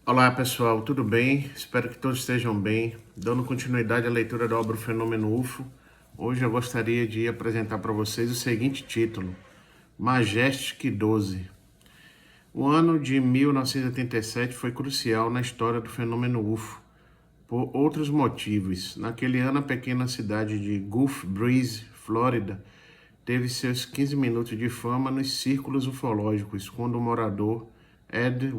Olá pessoal, tudo bem? Espero que todos estejam bem. Dando continuidade à leitura da obra O Fenômeno UFO, hoje eu gostaria de apresentar para vocês o seguinte título: Majestic 12. O ano de 1987 foi crucial na história do fenômeno UFO, por outros motivos. Naquele ano, a pequena cidade de Gulf Breeze, Flórida, teve seus 15 minutos de fama nos círculos ufológicos, quando o morador Ed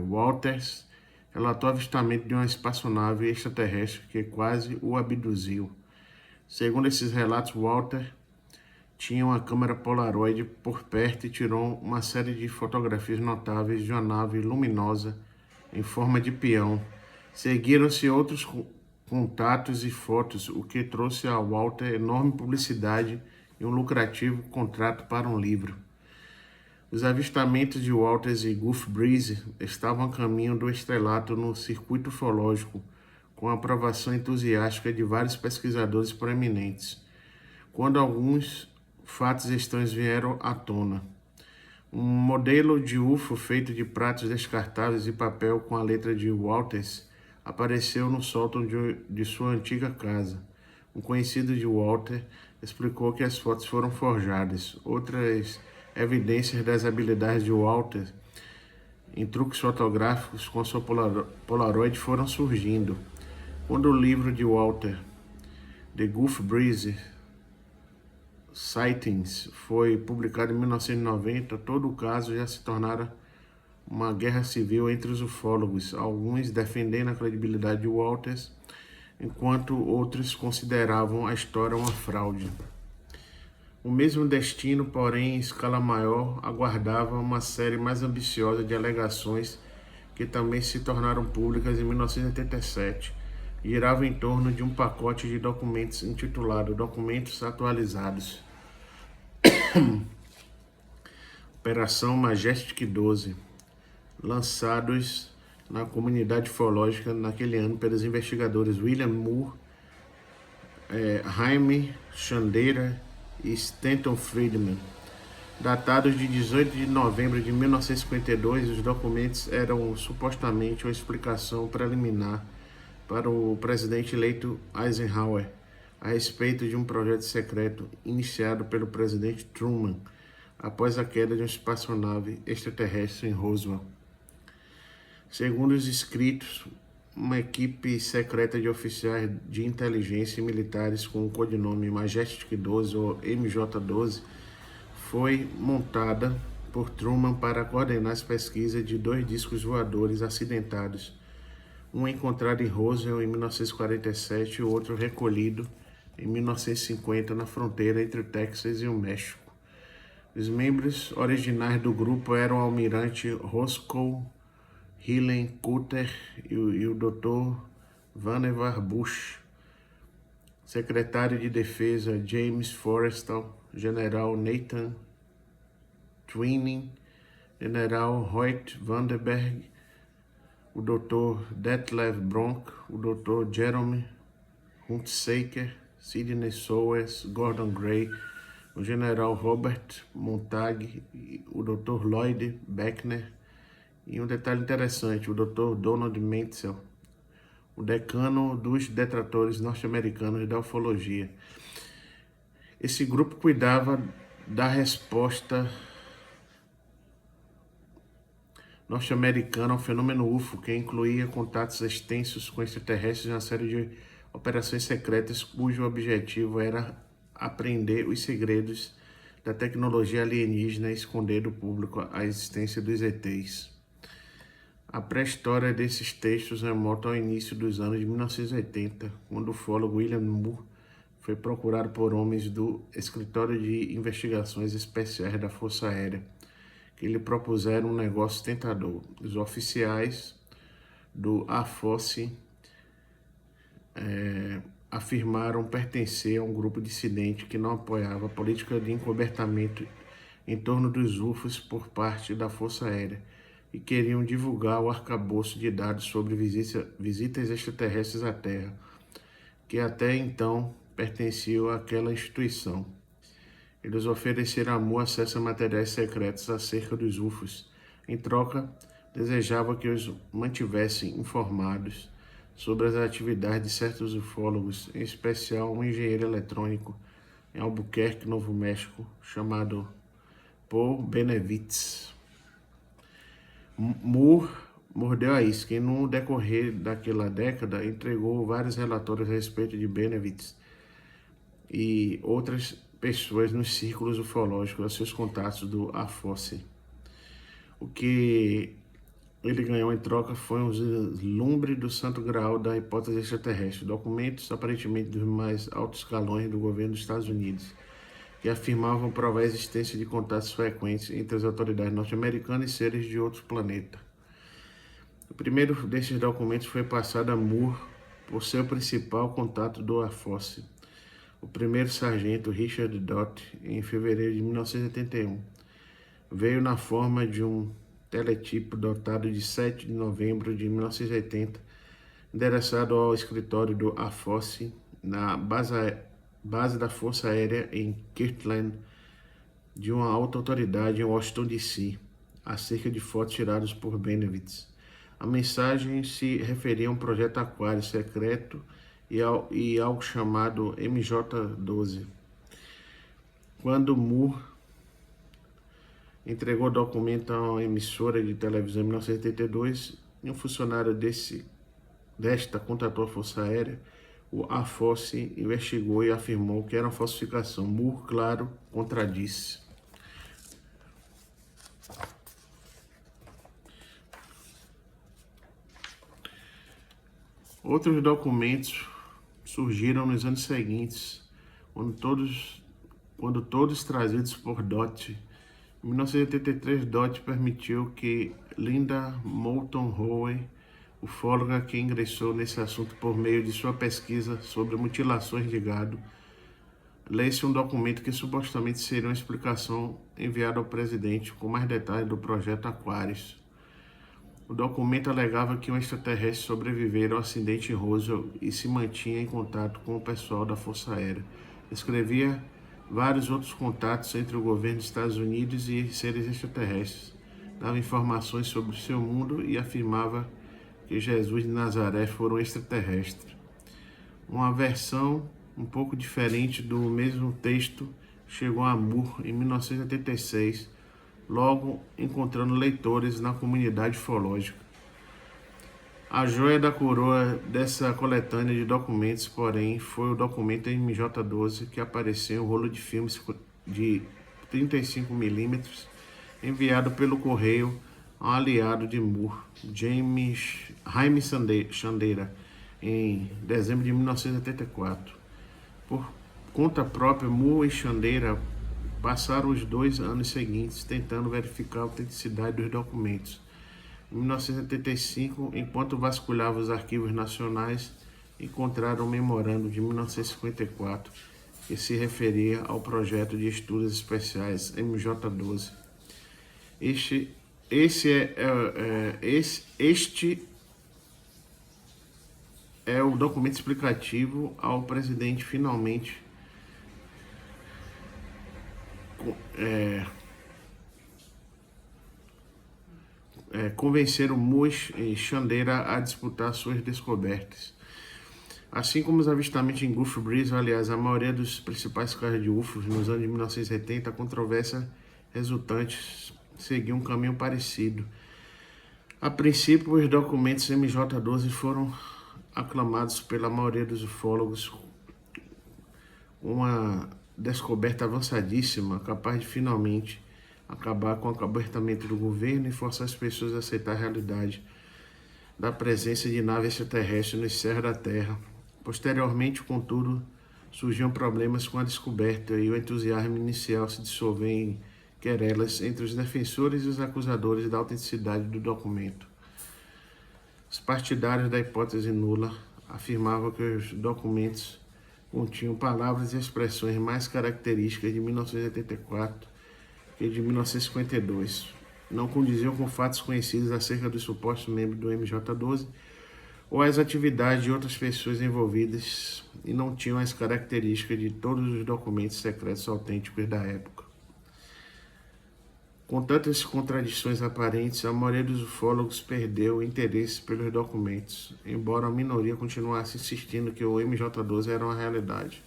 Walters relatou o avistamento de uma espaçonave extraterrestre que quase o abduziu. Segundo esses relatos, Walter tinha uma câmera Polaroid por perto e tirou uma série de fotografias notáveis de uma nave luminosa em forma de peão. Seguiram-se outros contatos e fotos, o que trouxe a Walter enorme publicidade e um lucrativo contrato para um livro. Os avistamentos de Walters e Gulf Breeze estavam a caminho do estrelato no circuito ufológico, com a aprovação entusiástica de vários pesquisadores proeminentes, quando alguns fatos estranhos vieram à tona. Um modelo de UFO feito de pratos descartáveis e papel com a letra de Walters apareceu no sótão de sua antiga casa. Um conhecido de Walter explicou que as fotos foram forjadas. Outras evidências das habilidades de Walter em truques fotográficos com sua Polaroid foram surgindo. Quando o livro de Walter, The Gulf Breeze Sightings, foi publicado em 1990, todo o caso já se tornara uma guerra civil entre os ufólogos, alguns defendendo a credibilidade de Walters, enquanto outros consideravam a história uma fraude. O mesmo destino, porém em escala maior, aguardava uma série mais ambiciosa de alegações que também se tornaram públicas em 1987. Girava em torno de um pacote de documentos intitulado Documentos Atualizados. Operação Majestic 12, lançados na comunidade ufológica naquele ano pelos investigadores William Moore, Jaime Chandeira e Stanton Friedman. Datados de 18 de novembro de 1952, os documentos eram supostamente uma explicação preliminar para o presidente eleito Eisenhower a respeito de um projeto secreto iniciado pelo presidente Truman após a queda de uma espaçonave extraterrestre em Roswell. Segundo os escritos, uma equipe secreta de oficiais de inteligência e militares com o codinome Majestic 12 ou MJ-12 foi montada por Truman para coordenar as pesquisas de 2 discos voadores acidentados, um encontrado em Roswell em 1947 e o outro recolhido em 1950 na fronteira entre o Texas e o México. Os membros originais do grupo eram o almirante Roscoe Hillen Coulter e o Dr. Vannevar Bush, secretário de Defesa James Forrestal, general Nathan Twining, general Hoyt Vandenberg, o Dr. Detlev Bronk, o Dr. Jerome Hunsaker, Sidney Sowers, Gordon Gray, o general Robert Montag, o Dr. Lloyd Beckner, e um detalhe interessante, o Dr. Donald Menzel, o decano dos detratores norte-americanos da ufologia. Esse grupo cuidava da resposta norte-americana ao fenômeno UFO, que incluía contatos extensos com extraterrestres e uma série de operações secretas cujo objetivo era apreender os segredos da tecnologia alienígena e esconder do público a existência dos ETs. A pré-história desses textos remonta ao início dos anos de 1980, quando o ufólogo William Moore foi procurado por homens do Escritório de Investigações Especiais da Força Aérea, que lhe propuseram um negócio tentador. Os oficiais do AFOC afirmaram pertencer a um grupo dissidente que não apoiava a política de encobertamento em torno dos UFOs por parte da Força Aérea e queriam divulgar o arcabouço de dados sobre visitas extraterrestres à Terra, que até então pertenciam àquela instituição. Eles ofereceram a Moore acesso a materiais secretos acerca dos UFOs. Em troca, desejava que os mantivessem informados sobre as atividades de certos ufólogos, em especial um engenheiro eletrônico em Albuquerque, Novo México, chamado Paul Benevitz. Moore mordeu a isca e, no decorrer daquela década, entregou vários relatórios a respeito de Benevitz e outras pessoas nos círculos ufológicos a seus contatos do AFOSSE. O que ele ganhou em troca foi um vislumbre do santo graal da hipótese extraterrestre, documentos aparentemente dos mais altos escalões do governo dos Estados Unidos, que afirmavam provar a existência de contatos frequentes entre as autoridades norte-americanas e seres de outro planeta. O primeiro desses documentos foi passado a Moore por seu principal contato do AFOSSE, o primeiro sargento Richard Dott, em fevereiro de 1981. Veio na forma de um teletipo dotado de 7 de novembro de 1980, endereçado ao escritório do AFOSSE na base da Força Aérea em Kirtland, de uma alta autoridade em Washington, D.C., acerca de fotos tiradas por Benevitz. A mensagem se referia a um projeto Aquário secreto e algo chamado MJ-12. Quando Moore entregou o documento a uma emissora de televisão em 1982, um funcionário desta contatou a Força Aérea. O AFOSSE investigou e afirmou que era uma falsificação. Moore, claro, contradisse. Outros documentos surgiram nos anos seguintes, quando todos trazidos por Dott. Em 1983, Dott permitiu que Linda Moulton Howe, ufóloga que ingressou nesse assunto por meio de sua pesquisa sobre mutilações de gado, lesse um documento que supostamente seria uma explicação enviada ao presidente com mais detalhes do projeto Aquarius. O documento alegava que um extraterrestre sobrevivera ao acidente em Roswell e se mantinha em contato com o pessoal da Força Aérea. Escrevia vários outros contatos entre o governo dos Estados Unidos e seres extraterrestres. Dava informações sobre o seu mundo e afirmava que Jesus de Nazaré fora um extraterrestre. Uma versão um pouco diferente do mesmo texto chegou a Moore em 1986, logo encontrando leitores na comunidade ufológica. A joia da coroa dessa coletânea de documentos, porém, foi o documento MJ-12 que apareceu em um rolo de filmes de 35mm enviado pelo correio a um aliado de Moore, Jaime Chandeira, em dezembro de 1984. Por conta própria, Moore e Chandeira passaram os 2 anos seguintes tentando verificar a autenticidade dos documentos. Em 1975, enquanto vasculhavam os arquivos nacionais, encontraram um memorando de 1954 que se referia ao projeto de estudos especiais MJ-12. Este é o documento explicativo ao presidente finalmente convencer o Moore e Chandeira a disputar suas descobertas. Assim como os avistamentos em Gulf Breeze, aliás, a maioria dos principais casos de UFOs nos anos de 1970, a controvérsia resultante seguiu um caminho parecido. A princípio, os documentos MJ-12 foram aclamados pela maioria dos ufólogos, uma descoberta avançadíssima, capaz de finalmente acabar com o acobertamento do governo e forçar as pessoas a aceitar a realidade da presença de naves extraterrestres nos céus da Terra. Posteriormente, contudo, surgiam problemas com a descoberta e o entusiasmo inicial se dissolveu em querelas entre os defensores e os acusadores da autenticidade do documento. Os partidários da hipótese nula afirmavam que os documentos continham palavras e expressões mais características de 1984 que de 1952. Não condiziam com fatos conhecidos acerca dos supostos membros do MJ-12 ou as atividades de outras pessoas envolvidas e não tinham as características de todos os documentos secretos autênticos da época. Com tantas contradições aparentes, a maioria dos ufólogos perdeu o interesse pelos documentos, embora a minoria continuasse insistindo que o MJ-12 era uma realidade.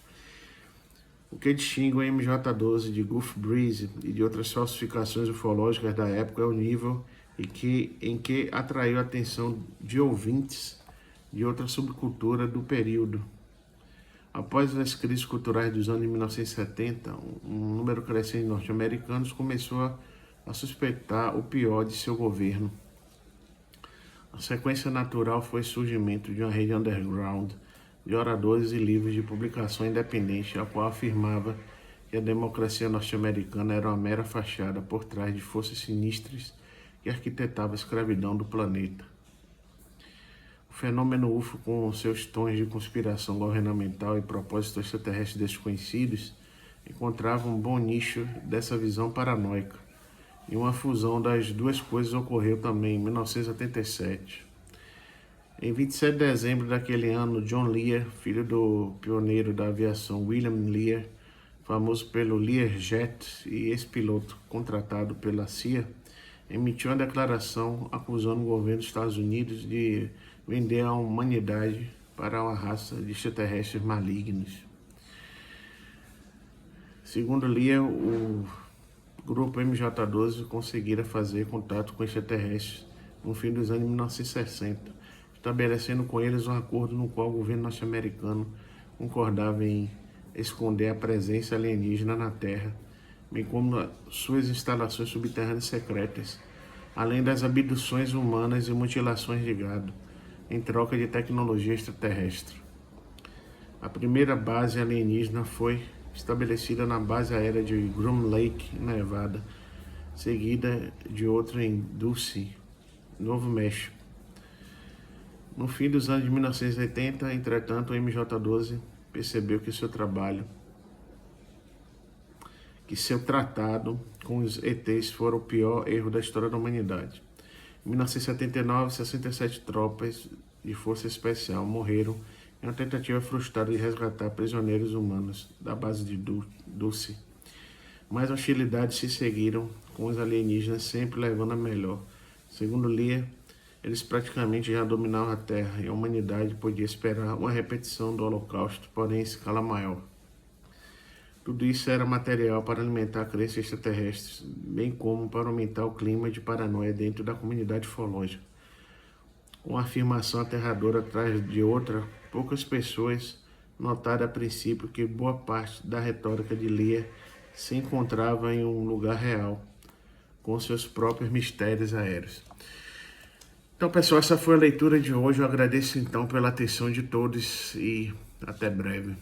O que distingue o MJ-12 de Gulf Breeze e de outras falsificações ufológicas da época é o nível em que atraiu a atenção de ouvintes de outra subcultura do período. Após as crises culturais dos anos de 1970, um número crescente de norte-americanos começou a suspeitar o pior de seu governo. A sequência natural foi o surgimento de uma rede underground de oradores e livros de publicação independente, a qual afirmava que a democracia norte-americana era uma mera fachada por trás de forças sinistras que arquitetavam a escravidão do planeta. O fenômeno UFO, com seus tons de conspiração governamental e propósitos extraterrestres desconhecidos, encontrava um bom nicho dessa visão paranoica. E uma fusão das duas coisas ocorreu também em 1987. Em 27 de dezembro daquele ano, John Lear, filho do pioneiro da aviação William Lear, famoso pelo Learjet e ex-piloto contratado pela CIA, emitiu uma declaração acusando o governo dos Estados Unidos de vender a humanidade para uma raça de extraterrestres malignos. Segundo Lear, o grupo MJ-12 conseguira fazer contato com extraterrestres no fim dos anos 1960, estabelecendo com eles um acordo no qual o governo norte-americano concordava em esconder a presença alienígena na Terra, bem como suas instalações subterrâneas secretas, além das abduções humanas e mutilações de gado, em troca de tecnologia extraterrestre. A primeira base alienígena foi estabelecida na base aérea de Groom Lake, Nevada, seguida de outra em Dulce, Novo México. No fim dos anos de 1980, entretanto, o MJ-12 percebeu que seu tratado com os ETs foi o pior erro da história da humanidade. Em 1979, 67 tropas de força especial morreram em uma tentativa frustrada de resgatar prisioneiros humanos da base de Dulce. Mas hostilidades se seguiram, com os alienígenas sempre levando a melhor. Segundo Lear, eles praticamente já dominavam a Terra e a humanidade podia esperar uma repetição do Holocausto, porém em escala maior. Tudo isso era material para alimentar crenças extraterrestres, bem como para aumentar o clima de paranoia dentro da comunidade ufológica. Uma afirmação aterradora atrás de outra, poucas pessoas notaram a princípio que boa parte da retórica de Lear se encontrava em um lugar real, com seus próprios mistérios aéreos. Então, pessoal, essa foi a leitura de hoje. Eu agradeço então pela atenção de todos e até breve.